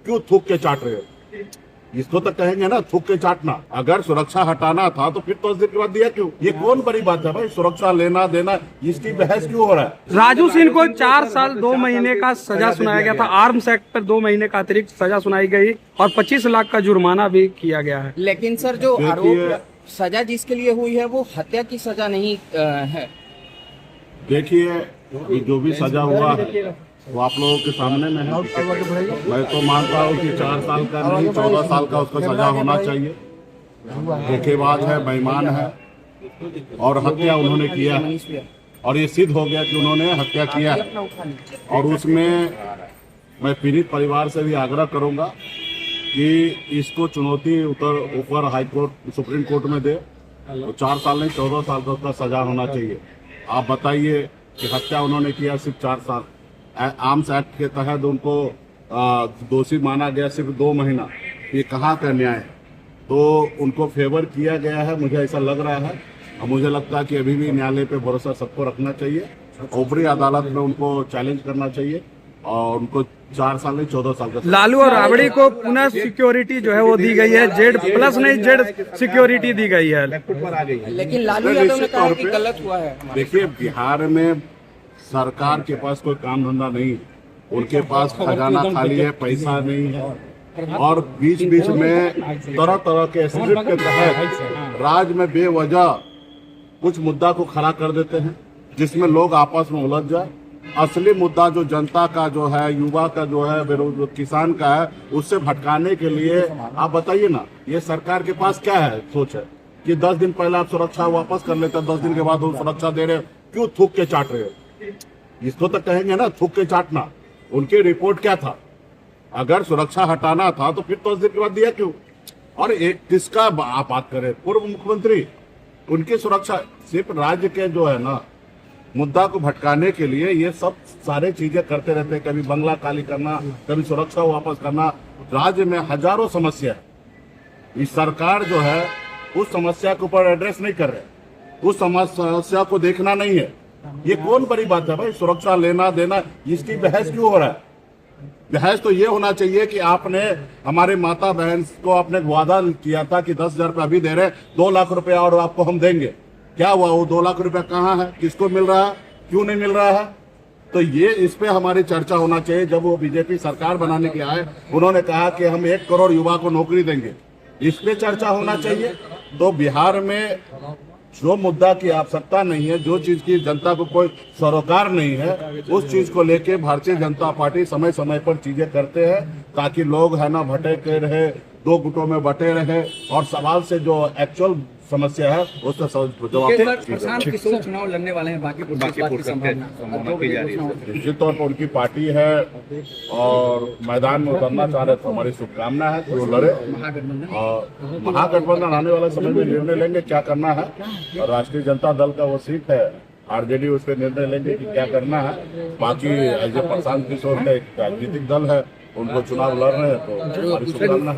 क्यों थूक के चाट रहे हो? इसको तो कहेंगे ना थूक के चाटना। अगर सुरक्षा हटाना था तो फिर 10 दिन के बाद दिया क्यों? ये कौन बड़ी बात है भाई? सुरक्षा लेना देना इसकी बहस क्यों हो रहा है? राजू सिंह को 4 साल 2 महीने का सजा सुनाया गया था। आर्म्स एक्ट पर 2 महीने का अतिरिक्त सजा सुनाई गई और 25 लाख का जुर्माना भी किया गया है। लेकिन सर जो आरोप सजा जिसके लिए हुई है वो हत्या की सजा नहीं है। देखिए जो भी सजा हुआ है वो आप लोगों के सामने में है। मैं तो मानता हूँ कि 4 साल का नहीं 14 साल का उसको सजा होना चाहिए। धोखेबाज है, बेईमान है और हत्या उन्होंने किया है और ये सिद्ध हो गया कि उन्होंने हत्या किया है। और उसमें मैं पीड़ित परिवार से भी आग्रह करूंगा कि इसको चुनौती ऊपर हाई कोर्ट सुप्रीम कोर्ट में दे। तो 4 साल नहीं 14 साल का उसका सजा होना चाहिए। आप बताइए कि हत्या उन्होंने किया सिर्फ 4 साल, आर्म्स एक्ट के तहत उनको दोषी माना गया सिर्फ 2 महीना। ये कहाँ का न्याय है? तो उनको फेवर किया गया है, मुझे ऐसा लग रहा है। और मुझे लगता है कि अभी भी न्यायालय पे भरोसा सबको रखना चाहिए। ऊपरी अदालत में उनको चैलेंज करना चाहिए और उनको 4 साल नहीं 14 साल का। लालू और राबड़ी को पुनः सिक्योरिटी जो है वो दी गई है, Z+ नहीं Z सिक्योरिटी दी गई है। लेकिन लालू यादव ने कहा कि गलत हुआ है। देखिए बिहार में सरकार के पास कोई काम धंधा नहीं है, उनके पास खजाना खाली है, पैसा नहीं है और बीच बीच में तरह तरह के स्क्रिप्ट के तहत राज्य में बेवजह कुछ मुद्दा को खड़ा कर देते हैं जिसमें लोग आपस में उलझ जाए। असली मुद्दा जो जनता का जो है, युवा का जो है, किसान का है, उससे भटकाने के लिए आप बताइए ना, ये सरकार के पास क्या है सोच है कि 10 दिन पहले आप सुरक्षा वापस कर लेते, 10 दिन के बाद वो सुरक्षा दे रहे हो, क्यों थूक के चाट रहे हो? इसको तो कहेंगे ना थूक के चाटना। उनकी रिपोर्ट क्या था? अगर सुरक्षा हटाना था तो फिर 10 दिन के बाद दिया क्यों? और एक किसका आप बात करें, पूर्व मुख्यमंत्री, उनकी सुरक्षा सिर्फ राज्य के जो है ना मुद्दा को भटकाने के लिए ये सब सारे चीजें करते रहते हैं। कभी बंगला खाली करना, कभी सुरक्षा वापस करना। राज्य में हजारों समस्या है, इस सरकार जो है उस समस्या के ऊपर एड्रेस नहीं कर रहे, उस समस्या को देखना नहीं है। ये कौन बड़ी बात है भाई? सुरक्षा लेना देना इसकी बहस क्यों हो रहा है? बहस तो ये होना चाहिए कि आपने हमारे माता बहन को आपने वादा किया था कि 10,000 रुपया अभी दे रहे, 2 लाख रुपया और आपको हम देंगे। क्या हुआ? वो 2 लाख रुपया कहाँ है? किसको मिल रहा है? क्यों नहीं मिल रहा है? तो ये इस पे हमारी चर्चा होना चाहिए। जब वो बीजेपी सरकार बनाने के आए उन्होंने कहा कि हम 1 करोड़ युवा को नौकरी देंगे, इस पे चर्चा होना चाहिए। तो बिहार में जो मुद्दा की आवश्यकता नहीं है, जो चीज की जनता को कोई सरोकार नहीं है, उस चीज को लेके भारतीय जनता पार्टी समय समय पर चीजें करते हैं ताकि लोग है ना भटके रहे, 2 गुटों में बटे रहे और सवाल से जो एक्चुअल समस्या है उसका जवाब। प्रशांत किशोर चुनाव लड़ने वाले हैं, बांकीपुर निश्चित तौर पर उनकी पार्टी है और मैदान में उतरना चाह रहे तो हमारी शुभकामना है कि वो लड़े और महागठबंधन आने वाले समय में निर्णय लेंगे क्या करना है। और राष्ट्रीय जनता दल का वो सीट है, आरजेडी उस पर निर्णय लेंगे कि क्या करना है। बाकी एज ए प्रशांत किशोर का एक राजनीतिक दल है, उनको चुनाव लड़ रहे हैं तो हमारी शुभकामना है।